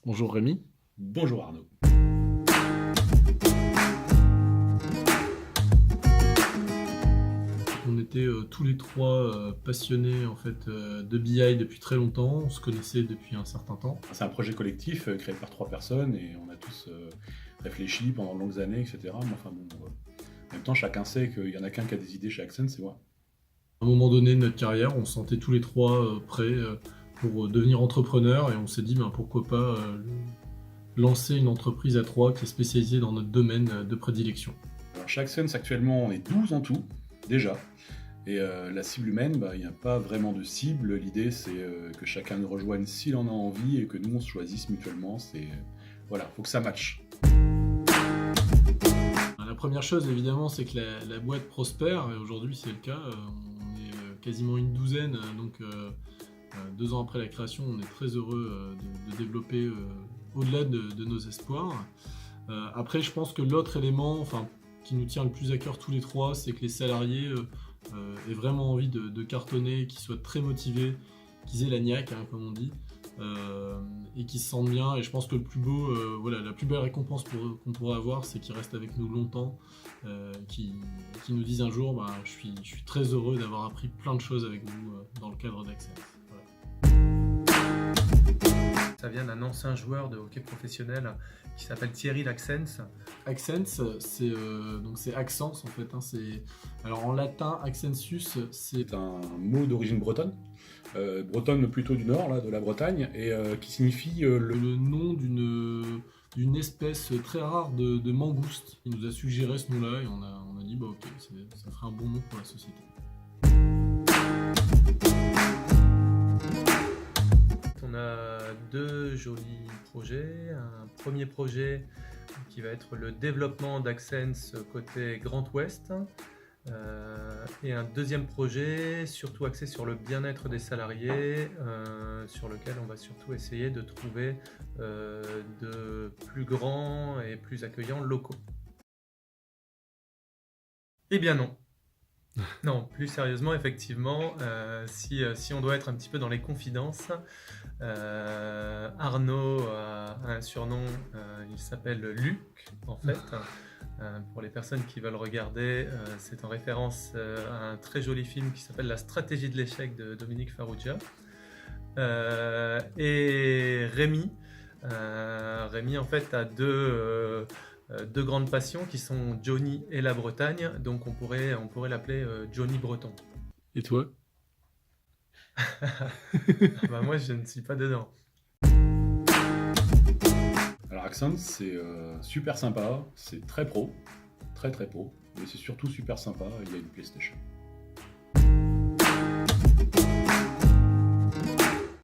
Bonjour Rémi. Bonjour Arnaud. On était tous les trois passionnés en fait de BI depuis très longtemps. On se connaissait depuis un certain temps. C'est un projet collectif créé par 3 personnes et on a tous réfléchi pendant de longues années, etc. Mais enfin bon, en même temps, chacun sait qu'il y en a qu'un qui a des idées chez Accent, c'est moi. À un moment donné de notre carrière, on se sentait tous les trois prêts pour devenir entrepreneurs et on s'est dit pourquoi pas lancer une entreprise à trois qui est spécialisée dans notre domaine de prédilection. Alors chez Accent, actuellement, on est 12 en tout, déjà. Et la cible humaine, il n'y a pas vraiment de cible. L'idée, c'est que chacun nous rejoigne s'il en a envie et que nous, on se choisisse mutuellement. Voilà, faut que ça matche. La première chose, évidemment, c'est que la boîte prospère, et aujourd'hui c'est le cas. On est quasiment une douzaine, donc 2 ans après la création, on est très heureux de développer au-delà de nos espoirs. Après, je pense que l'autre élément qui nous tient le plus à cœur tous les trois, c'est que les salariés aient vraiment envie de cartonner, qu'ils soient très motivés, qu'ils aient la niaque, comme on dit. Et qui se sentent bien, et je pense que le plus beau, la plus belle récompense qu'on pourrait avoir, c'est qu'ils restent avec nous longtemps, qui nous disent un jour je suis très heureux d'avoir appris plein de choses avec vous dans le cadre d'Accent. Ça vient d'un ancien joueur de hockey professionnel qui s'appelle Thierry Laxens. Accent, c'est accents en fait. Alors en latin, accensus, c'est C'est un mot d'origine bretonne, bretonne plutôt du nord, là, de la Bretagne, et qui signifie le nom d'une espèce très rare de mangouste. Il nous a suggéré ce nom-là et on a dit ok, ça ferait un bon nom pour la société. On a 2 jolis projets. Un premier projet qui va être le développement d'Accent côté Grand Ouest. Et un deuxième projet, surtout axé sur le bien-être des salariés, sur lequel on va surtout essayer de trouver de plus grands et plus accueillants locaux. Eh bien non. Non, plus sérieusement, effectivement, si on doit être un petit peu dans les confidences, Arnaud a un surnom, il s'appelle Luc, en fait. Pour les personnes qui veulent regarder, c'est en référence à un très joli film qui s'appelle La stratégie de l'échec de Dominique Farrugia. Et Rémi, en fait, a deux grandes passions qui sont Johnny et la Bretagne, donc on pourrait l'appeler Johnny Breton. Et toi? Moi, je ne suis pas dedans. Alors Accent, c'est super sympa, c'est très pro, très pro, mais c'est surtout super sympa, il y a une PlayStation.